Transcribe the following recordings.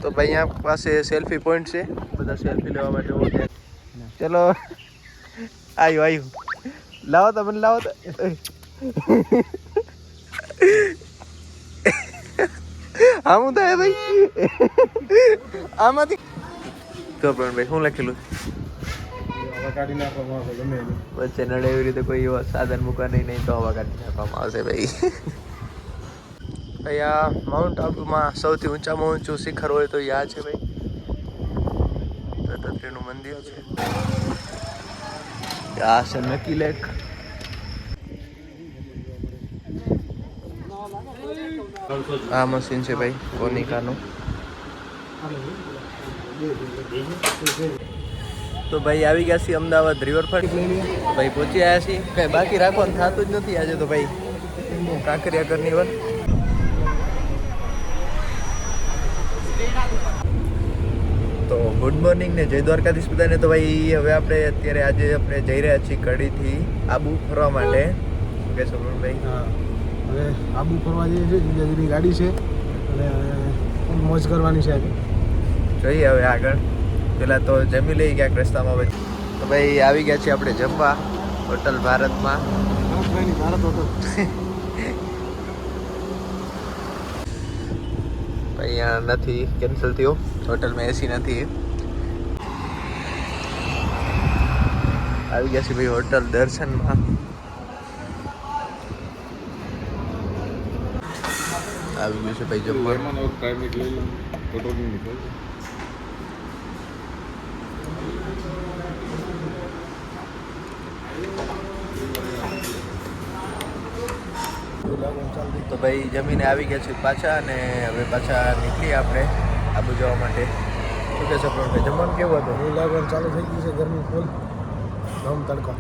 તો ભાઈ यहाँ પાસે સેલ્ફી પોઈન્ટ છે, બધા સેલ્ફી લેવા માટે ઉભા. ચલો આવ્યું લાવો તો મને લાવો તો. આમ થાય ભાઈ આમાંથી તો પણ ભાઈ શું લખેલું વચ્ચે નડે એવી રીતે કોઈ એવા સાધન મૂકવા નહીં તો હવા કાઢી નાખવામાં આવશે ભાઈ. અહીંયા માઉન્ટ આબુમાં સૌથી ઊંચામાં ઊંચું શિખર હોય તો યા છે ભાઈ, દત્તાત્રેયનું મંદિર છે. આ છે નકી લેક. આ મશીન છે ભાઈ કોનિકાનું. તો ભાઈ આવી ગયા છીએ અમદાવાદ રિવરફ્રન્ટ. ભાઈ પહોંચી આવ્યા છીએ, કઈ બાકી રાખવાનું થતું જ નથી આજે તો ભાઈ. કાંકરિયા કાર્નિવલ. તો ગુડ મોર્નિંગ ને જય દ્વારકાધીશ બધાને. તો ભાઈ હવે આપણે અત્યારે આજે આપણે જઈ રહ્યા છીએ કડીથી આબુ ફરવા માટે. કે ભાઈ હા, હવે આબુ ફરવા જઈએ છીએ. જુદી જુદી ગાડી છે અને મોજ કરવાની છે આજે. જોઈએ હવે આગળ. પેલા તો જમી લઈ ક્યાંક રસ્તામાં ભાઈ. તો ભાઈ આવી ગયા છીએ આપણે જમવા હોટલ ભારતમાં. ભારત હોટલ અહીંયા નથી, કેન્સલ થયો. હોટલમાં એસી નથી. આવી ગયા છે ભાઈ હોટલ દર્શનમાં. આવી ગયું છે ભાઈ જમવાનું. તો ભાઈ જમીને આવી ગયા છે પાછા, અને હવે પાછા નીકળીએ આપણે આબુ જવા માટે. શું કે છે ભાઈ જમવાનું કેવું હતું? એવું લાગવાનું ચાલુ થઈ ગયું છે. ગરમી ફૂલ, ધમ તડકા.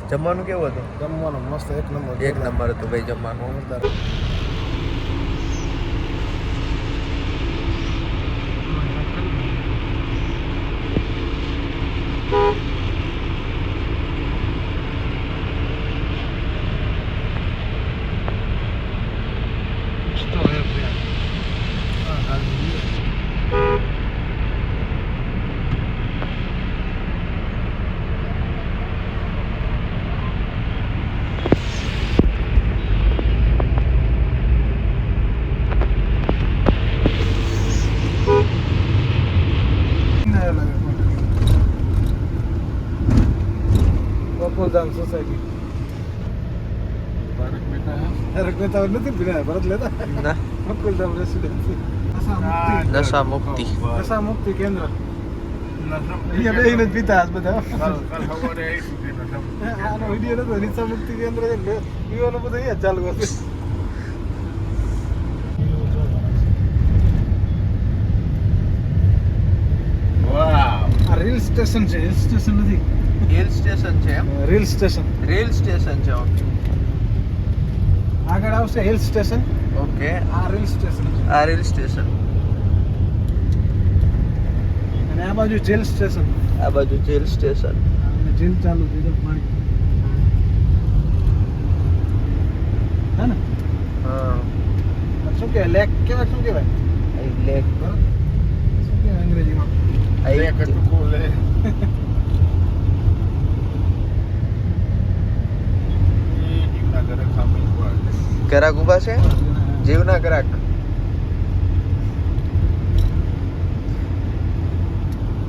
જમવાનું કેવું હતું? જમવાનું મસ્ત, એક નંબર. એક નંબર હતું ભાઈ જમવાનું. ગોકુલધામ સોસાયટી. તારક મહેતા નથી પીના ભરત લેતા. ના, ગોકુલધામ રેસિડેન્સી. નશા મુક્તિ. નશા મુક્તિ કેન્દ્ર. અહીંયા બેહીને જ પીતા આજ બધા. આનો વિડીયો નતો. નશા મુક્તિ કેન્દ્ર છે, પીવાનું બધું અહીંયા ચાલુ હતું. આ રેલ સ્ટેશન છે, હિલ સ્ટેશન નથી. હિલ સ્ટેશન છે એમ? Rail station. રેલ સ્ટેશન છે. ઓકે, આગળ આવશે હિલ સ્ટેશન. ઓકે, આ રેલ સ્ટેશન છે. આ રેલ સ્ટેશન. અને આ બાજુ જેલ સ્ટેશન. આ બાજુ જેલ સ્ટેશન. જેલ ચાલુ છે તો પાણી. હે ને? હા. શું કહેવાય? લેક કહેવાય? શું કહેવાય? લેક. શું કહેવાય અંગ્રેજીમાં? લેક લે. ગરાક ઉભા છે, જીવના ગરાક.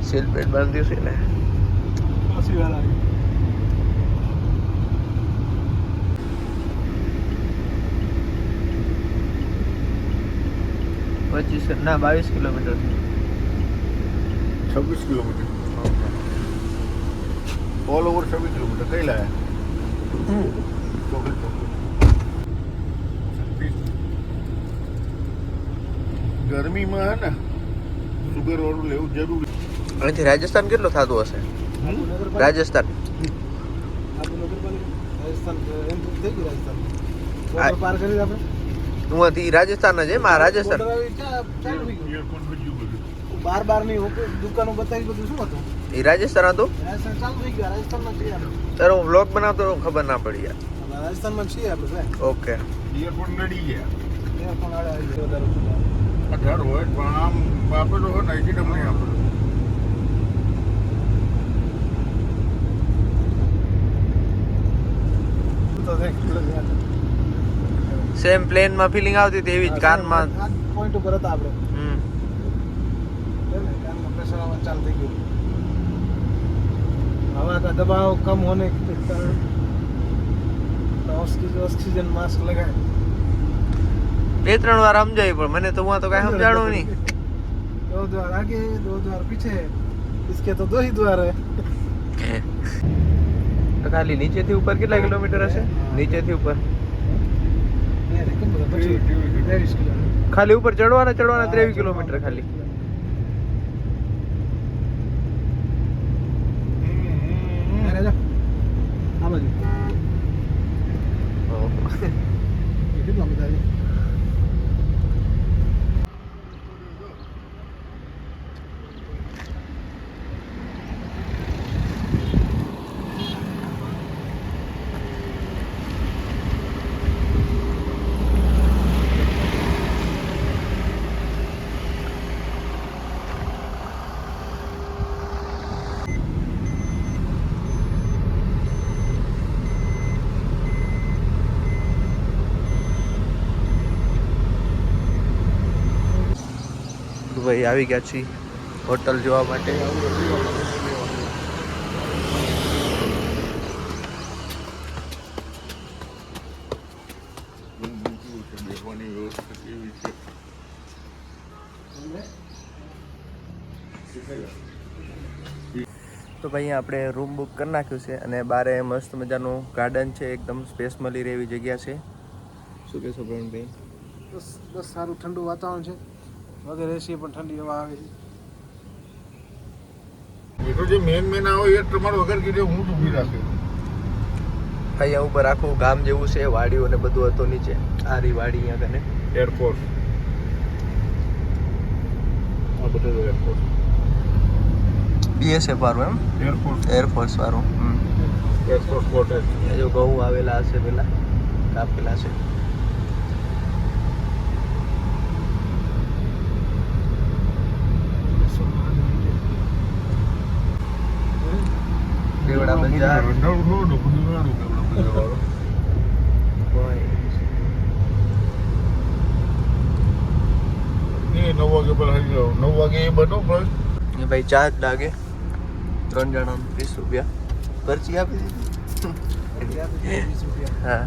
સીલ પેટ બાંધ્યું છે ને. પાછી વાર આવી. ના 22 kilometre. 26 kilometre. All over 26 kilometre. કઈ લાયા? ગરમીમાં હે ને સુગર વાળું લેવું જરૂરી. અહીંથી રાજસ્થાન કેટલો થતું હશે? રાજસ્થાન રાજસ્થાન એન્ટ્રી થઈ ગઈ. રાજસ્થાન બોર્ડર પાર કરી આપણે. હું હતી રાજસ્થાન જ એમ. રાજસ્થાન બાર ની દુકાનો બતાવી બધું શું હતું? એ રાજસ્થાન હતું. રાજસ્થાન ચાલુ થઈ ગયું. રાજસ્થાનમાં છીએ આપણે. તારો હું વ્લોગ બનાવતો ખબર ના પડી યાર. રાજસ્થાનમાં છીએ આપણે. ઓકે. ઇયરફોન નડી ગયા. એરફોન આડે આવી વધારે. 18 હોય પણ આમ આપણે તો હોય ને એકદમ નહીં આપણે તો થાય સેમ પ્લેન માં ફિલિંગ આવતી હતી એવી જ કાનમાં. પોઈન્ટ ઉપર હતા આપણે હમ કાનમાં પ્રેશર આવવાનું ચાલુ થઈ ગયું. हवा का दबाव कम होने के कारण ऑक्सीजन मास्क लगाए. 2-3 વાર સમજાવી પણ મને તો હું તો કઈ સમજાણું નહીં. 2 द्वार आगे 2 द्वार पीछे, इसके तो 2 ही द्वार है. તો ખાલી નીચેથી ઉપર કેટલા કિલોમીટર હશે? નીચેથી ઉપર ખાલી ઉપર ચડવાના 23 કિલોમીટર ખાલી. આ બાજુ કેટલા બધા છે? ભાઈ આવી ગયા છીએ હોટલ જોવા માટે. બેસવાની વ્યવસ્થા કેવી છે તો ભાઈ આપણે રૂમ બુક કરી નાખ્યું છે અને બારે મસ્ત મજાનું ગાર્ડન છે, એકદમ સ્પેસ મળી રહે એવી જગ્યા છે. શું કહેશો પ્રવીણભાઈ? બસ સારું ઠંડુ વાતાવરણ છે, વગર એસી પણ ઠંડી હવા આવે છે. એ તો જે મેન આવે એ તમારે વગર કીધે હું તો ઊભી રાખે. અહીંયા ઉપર આખું ગામ જેવું છે, વાડીઓ ને બધું હતું નીચે. આ રી વાડી અહીંયા કને એરફોર્સ આ બધું એરફોર્સ બીએસએફ વાળું એમ એરફોર્સ વાળું. એરફોર્સ કોટેજ જો ઘઉં આવેલા હશે પેલા કાપેલા છે. દેવડા બજાર એ 9 વાગે પેલા 9 વાગે એ બનો બસ એ ભાઈ ચા જ લાગે. 3 જણાનું 30 રૂપિયા પરચી આપી દીધી. હા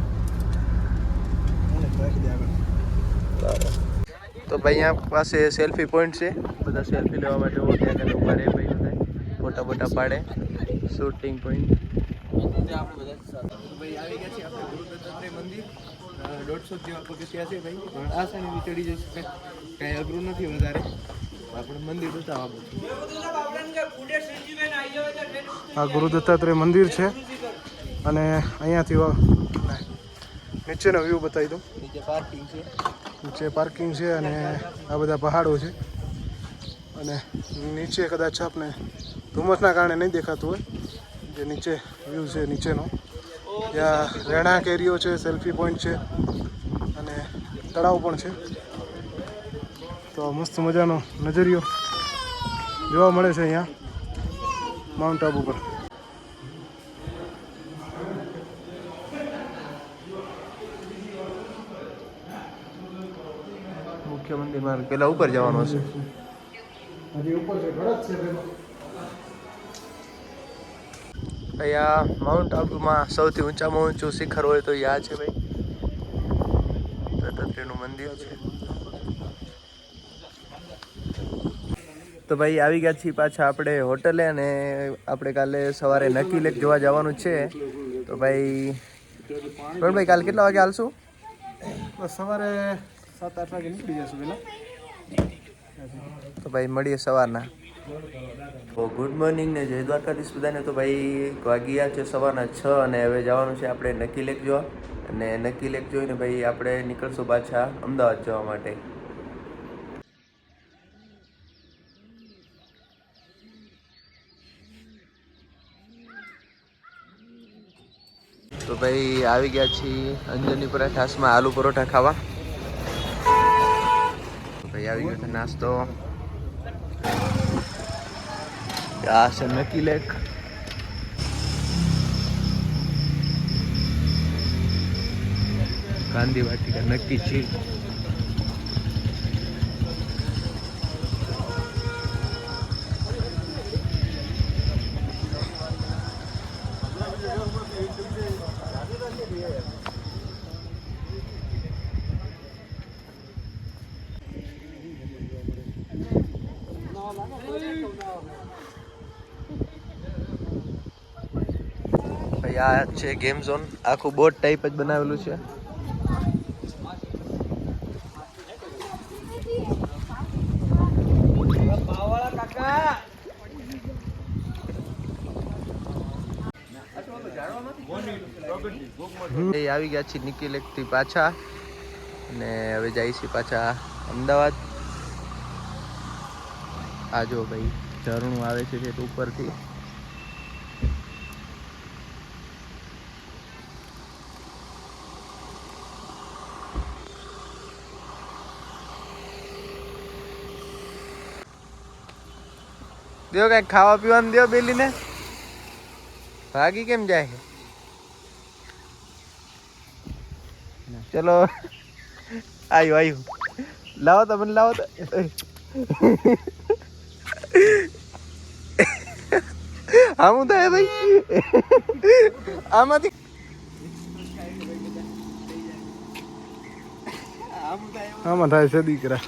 તો ભાઈ અહીંયા પાસે સેલ્ફી પોઈન્ટ છે, બધા સેલ્ફી લેવા માટે ત્યાં આગળ ઉભા રહે ભાઈ, બધા ફોટા બોટા પાડે. શૂટિંગ પોઈન્ટ ભાઈ આવી ગયા છે આપણે ગુરુ દત્તાત્રેય મંદિર. 150 જેવા પગથિયા છે ભાઈ, આસાનીથી ચડી જશે, કાંઈ અઘરું નથી વધારે. આપણે મંદિર બતાવવા. આ ગુરુ દત્તાત્રેય મંદિર છે અને અહીંયાથી નીચેનો વ્યૂ બતાવી દઉં. નીચે પાર્કિંગ છે, નીચે પાર્કિંગ છે અને આ બધા પહાડો છે અને નીચે કદાચ આપણે ધુમ્મસના કારણે નહીં દેખાતું હોય, જે નીચે વ્યૂ છે નીચેનો. ત્યાં રહેણાંક એરિયો છે, સેલ્ફી પોઈન્ટ છે અને તળાવ પણ છે. તો મસ્ત મજાનો નજરિયો જોવા મળે છે અહીંયા માઉન્ટ આબુ પર. મુખ્ય મંદિરમાં પેલા ઉપર જવાનું હશે. હજી ઉપર છે, ઘર જ છે પેલો. અહીંયા માઉન્ટ આબુમાં સૌથી ઊંચામાં ઊંચું શિખર હોય તો આ છે ભાઈ, દત્તાત્રેયનું મંદિર છે. તો ભાઈ આવી ગયા છીએ પાછા આપણે હોટલે અને આપણે કાલે સવારે નકી લેક જોવા જવાનું છે. તો ભાઈ ભાઈ કાલે કેટલા વાગે હાલશું? બસ સવારે 7-8 વાગે નીકળી જશું પહેલાં. તો ભાઈ મળીએ સવારના. તો ગુડ મોર્નિંગ ને જય દ્વારકાધીશ બધાને. તો ભાઈ વાગ્યા છે સવારના 6 અને હવે જવાનું છે આપણે નકી લેક જોવા. અને નકી લેક જોઈને ભાઈ આપણે નીકળશું પાછા અમદાવાદ જવા માટે. તો ભાઈ આવી ગયા છીએ અંજની પરાઠાસમાં આલુ પરોઠા ખાવા. ભાઈ ભાઈ આવી ગયો છે નાસ્તો. આ છે નકી લેક. ગાંધી વાટિકા નક્કી છે. ભાઈ આ છે ગેમ ઝોન. આખું બોટ ટાઈપ જ બનાવેલું છે. એ આવી ગયા છે નિકી લેક થી પાછા અને હવે જાય છે પાછા અમદાવાદ. આ જો ભાઈ ઝરણું આવે છે ઉપરથી. દો કઈ ખાવા પીવાનું દો બેલી ને. ભાગી કેમ જાય છે? ચલો આવ્યું લાવો તો મને લાવો તો. આમ થાય ભાઈ આમાંથી આમાં થાય છે દીકરા.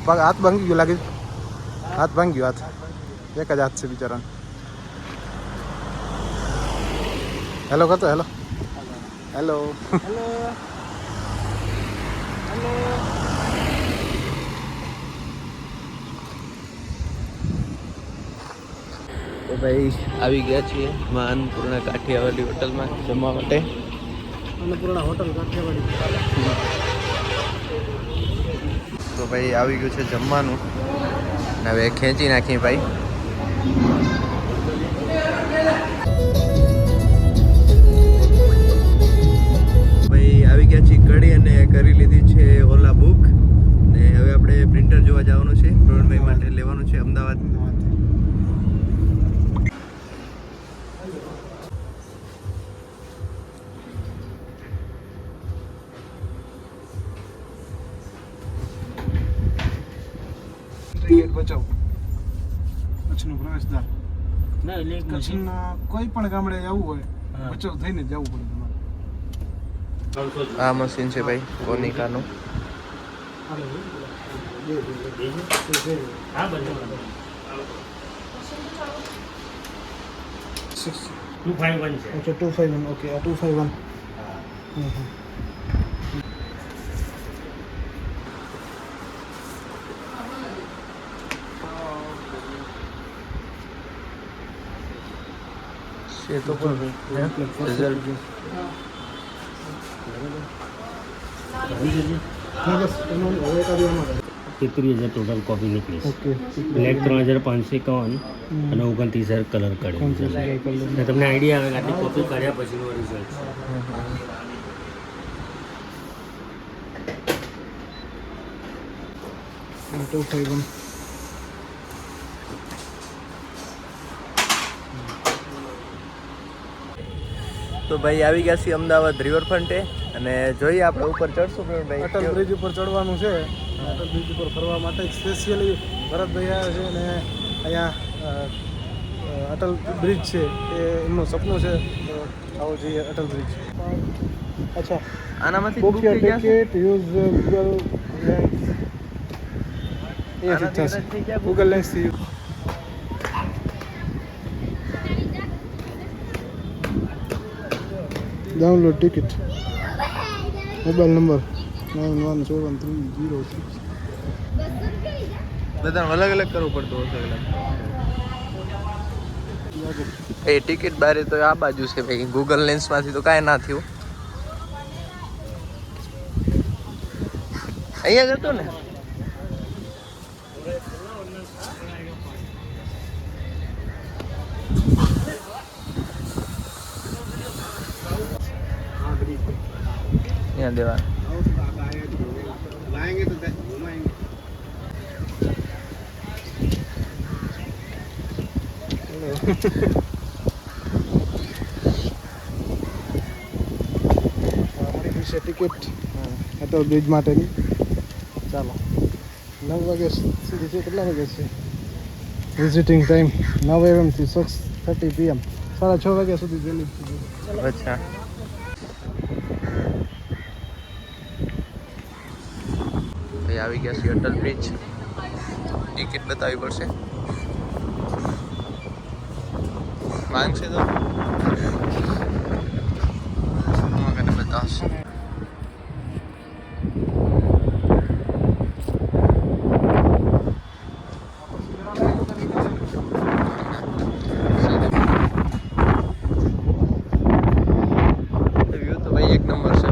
હાથ ભાંગી ગયો લાગે. હાથ ભાંગી ગયો. હાથ એક જ હાથ છે બિચારા. હેલો કરતો. Hello hello hello hello. તો ભાઈ આવી ગયા છીએ અન્નપૂર્ણા કાઠિયાવાડી હોટલમાં જમવા માટે. અન્નપૂર્ણા હોટલ કાઠિયાવાડી. તો ભાઈ આવી ગયું છે જમવાનું. હવે ખેંચી નાખીએ ભાઈ. ભાઈ આવી ગયા છીએ કડી અને કરી લીધી છે ઓલા બુક. ને હવે આપણે પ્રિન્ટર જોવા જવાનું છે. પ્રવીણભાઈ માટે લેવાનું છે અમદાવાદ. બચાવ કચ્છનું પ્રવેશદ્વાર. કચ્છના કોઈ પણ ગામડે જવું હોય બચાવ થઈને જવું પડે તમારે. આ મશીન છે ભાઈ કોનિકાનું. ઓકે 251. ઓકે 251. ये तो रिजल्ट तेतरी हज़ार टोटल कॉपी निकली. ઓકે બ્લેક 3551 અને 29,000 કલર કાઢ્યો. તમને આઈડિયા આવે કે આટલી કોપી કાઢ્યા પછીનો રિઝલ્ટ. 251. તો ભાઈ આવી ગયા છીએ અમદાવાદ રિવરફ્રન્ટે અને જોઈએ આપણે ઉપર ચડશું ભાઈ. અટલ બ્રિજ ઉપર ચડવાનું છે. અટલ બ્રિજ ઉપર ફરવા માટે સ્પેશિયલી ભરતભાઈ આવ્યા છે અને અહીંયા અટલ બ્રિજ છે એ એમનું સપનું છે. તો આવો જોઈએ અટલ બ્રિજ. અચ્છા આનામાંથી બુક book યોર થઈ ગયા છે? Ticket use Google Lens. એ આનાથી રદ થઈ ગયા? ગૂગલ લેન્સ થી ડાઉનલોડ ટિકિટ. Mobile number 917303. બધાને અલગ અલગ કરવું પડતું હશે. એ ટિકિટ બારે તો આ બાજુ છે ભાઈ. ગૂગલ લેન્સમાંથી તો કાંઈ ના થયું. અહીંયા જતો ને અહીંયા દેવાનું. અમારી છે ટિકિટ અટલ બ્રિજ માટેની. ચાલો 9 વાગ્યા સુધી છે. કેટલા વાગ્યા છે વિઝિટિંગ ટાઈમ? 9 AM થી 6:30 PM. 6:30 વાગ્યા સુધી જેલી. અચ્છા ભાઈ આવી ગયા છે અટલ બ્રિજ. ટિકિટ બતાવવી પડશે. માંગશે તો મને બતાવશે. વ્યૂ તો ભાઈ એક નંબર છે.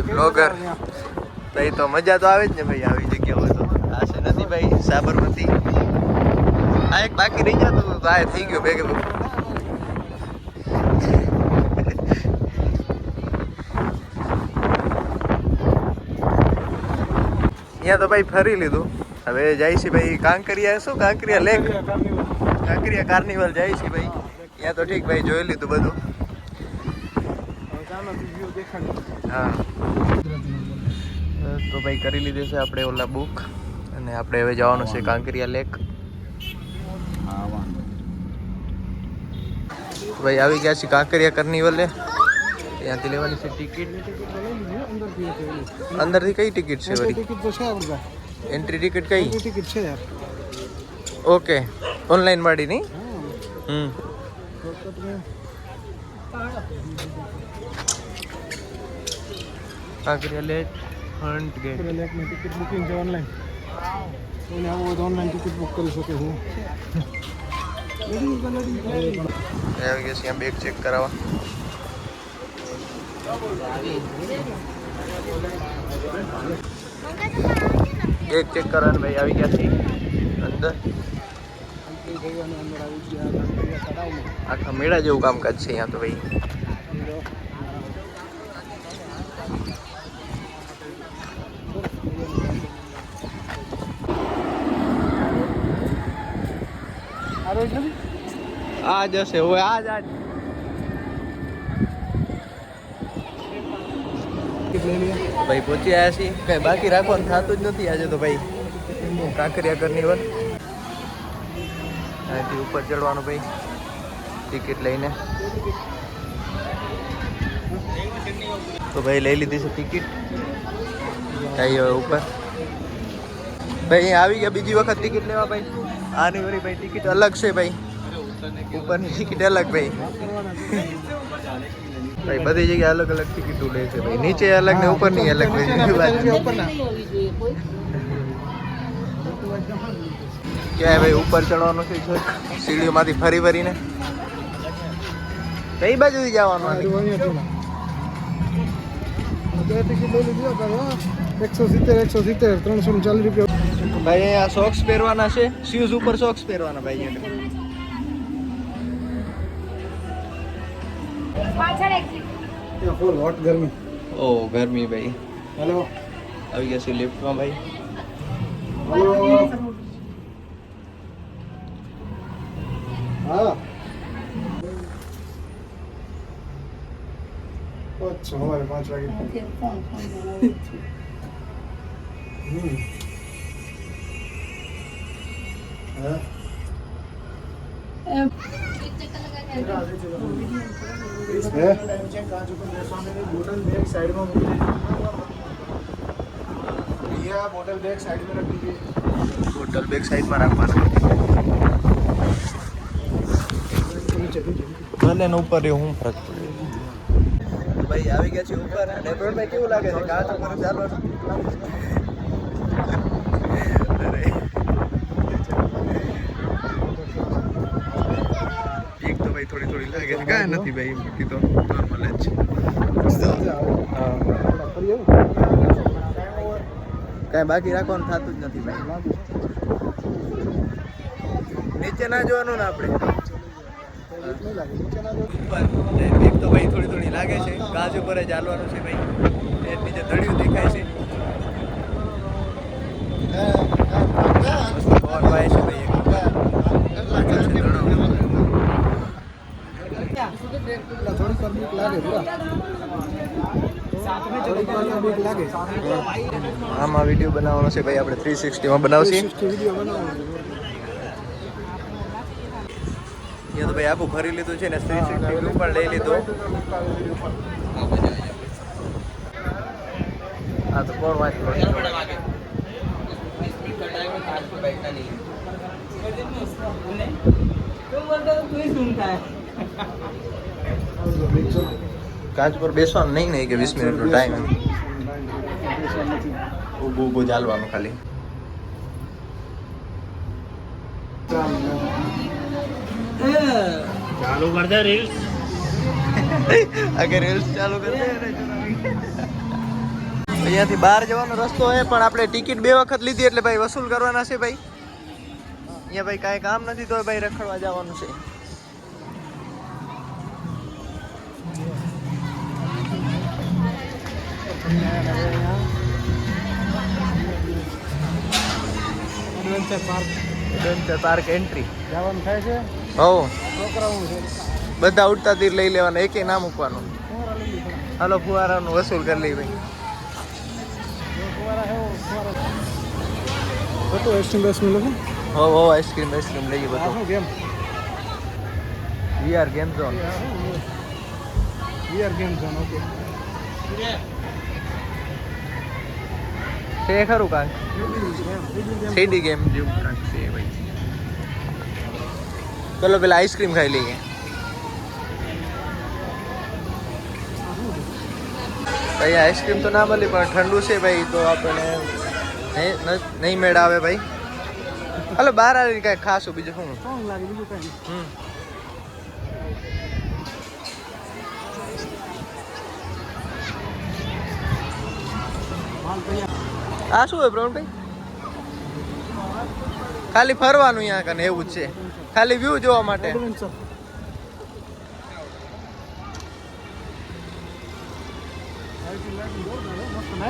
બ્લોગર ભાઈ તો મજા તો આવે જ ને ભાઈ આવી જગ્યા હોય તો. આ છે નથી ભાઈ સાબરમતી. આ એક બાકી રહી જતું તો આ થઈ ગયો ભેગું. અહીંયા તો ભાઈ ફરી લીધું. હવે જાય છે ભાઈ કાંકરિયા. શું કાંકરિયા લેક? કાંકરિયા કાર્નિવલ જાય છે ભાઈ. અહીંયા તો ઠીક ભાઈ જોઈ લીધું બધું. હા તો ભાઈ કરી લીધી છે આપણે ઓલા બુક અને આપણે હવે જવાનું છે કાંકરિયા લેક. ભાઈ આવી ગયા છે કાંકરિયા કાર્નિવલે. ત્યાંથી લેવાની છે ટિકિટ. અંદરથી કઈ ટિકિટ છે વળી? ટિકિટ તો છે બધા. એન્ટ્રી ટિકિટ કઈ? ટિકિટ છે યાર. ઓકે ઓનલાઈન વાળી નહીં? Kankaria lake front gate. લેકની ટિકિટ બુકિંગ છે ઓનલાઈન. કોઈને આવું હોય તો ઓનલાઈન ટિકિટ બુક કરી શકે છે. આવી ગયા છે બેગ ચેક કરાવવા. બેગ ચેક કરવાનું ભાઈ આવી ગયા છે અંદર. આખા મેળા જેવું કામકાજ છે અહીંયા તો ભાઈ. આ જશે હવે આજ ભાઈ પહોંચી આવ્યા છીએ. કઈ બાકી રાખવાનું થતું જ નથી આજે તો ભાઈ. કાંકરિયા કાર્નિવલ અહીંથી ઉપર ચડવાનું ભાઈ ટિકિટ લઈને. તો ભાઈ લઈ લીધી છે ટિકિટ. કઈ હવે ઉપર ભાઈ આવી ગયા બીજી વખત ટિકિટ લેવા ભાઈ. આની વળી ભાઈ ટિકિટ અલગ છે ભાઈ. ઉપરની ટિકિટ અલગ ભાઈ. ભાઈ બધી જગ્યાએ અલગ અલગ ટિકિટો લે છે ભાઈ. નીચે અલગ ને ઉપરની અલગ ભાઈ. ક્યાં ભાઈ ઉપર ચડવાનું છે સીડીઓમાંથી ફરી ફરીને. કઈ બાજુથી જવાનું? ટિકિટ લઈ લીધી 170 340 રૂપિયા. ભાઈ અહીંયા સોક્સ પહેરવાના છે. શૂઝ ઉપર સોક્સ પહેરવાના ભાઈ. ફૂલ હોટ ગરમી. ઓ ગરમી ભાઈ. હેલો આવી ગયા છે લિફ્ટમાં ભાઈ. હેલો હા અચ્છા સવારે 5 વાગે. હા बोतल बैग साइड में रख दीजिए. બોટલ બેગ સાઈડમાં રાખવાનું. ભલે ને ઉપર રહ્યું હું ફરક પડે. ભાઈ આવી ગયા છે ઉપર. અને ભાઈ કેવું લાગે છે? કાચ ઉપર ચાલવાનું. એક તો ભાઈ થોડી થોડી લાગે છે. કાંઈ નથી ભાઈ. બાકી તો નોર્મલ જ છે. કાંઈ બાકી રાખવાનું થતું જ નથી ભાઈ. નીચે ના જોવાનું ને આપણે બીક નહીં લાગે નીચે ના જો એક તો ભાઈ થોડી થોડી લાગે છે ગાજ ઉપર જ ચાલવાનું છે ભાઈ એ નીચે તળિયું દેખાય છે મસ્ત પવન વાય છે ભાઈ પાછળ છે તળાવ. થોડીક વાર બીક લાગે પૂરા થોડીક વાર બીક લાગે આમાં વિડીયો બનાવવાનો છે ભાઈ આપણે 360 માં બનાવશી વિડીયો બનાવવાનો અહીંયા તો ભાઈ આખું ફરી લીધું છે ને 360 નું પણ લઈ લીધું હા તો કોણ વાંચી કાચ પર બેસવાનું નહીં ને કે 20 મિનિટનો ટાઈમ ઊભું ઊભું ચાલવાનું ખાલી ચાલુ કર દે રીલ્સ. અગર રીલ્સ ચાલુ કરી દે અહીંયાથી બહાર જવાનો રસ્તો છે પણ આપણે ટિકિટ 2 વખત લીધી એટલે ભાઈ વસૂલ કરવાના છે ભાઈ અહીંયા ભાઈ કાંઈ કામ નથી તો ભાઈ રખડવા જવાનું છે એડવેન્ચર પાર્ક એન્ટ્રી જવાનું થાય છે હો છોકરાઓ છે બધા ઉડતા તીર લઈ લેવાના એકે ના મૂકવાનું હાલો ફુવારાનું વસૂલ કરી લઈ ભાઈ બધું એસ્ટિંગ બેસ્ટિંગ લખું હો હો આઈસ્ક્રીમ લઈએ બધું શું game VR game zone VR game zone okay છે ખરું કાંક 3D ગેમ જેવું કાંક છે ભાઈ ચલો પેલા આઈસ્ક્રીમ ખાઈ લઈએ ભાઈ આઈસ્ક્રીમ તો ના મળી પણ ઠંડુ છે ભાઈ તો આપણને નહીં મેળ આવે ભાઈ હાલો બહાર આવીને કાંઈ ખાશું બીજું શું કોણ લાગે બીજું કાંઈ આ શું હોય પ્રવીણભાઈ ખાલી ફરવાનું અહીંયા કને એવું જ છે ખાલી વ્યૂ જોવા માટે એડવેન્ચર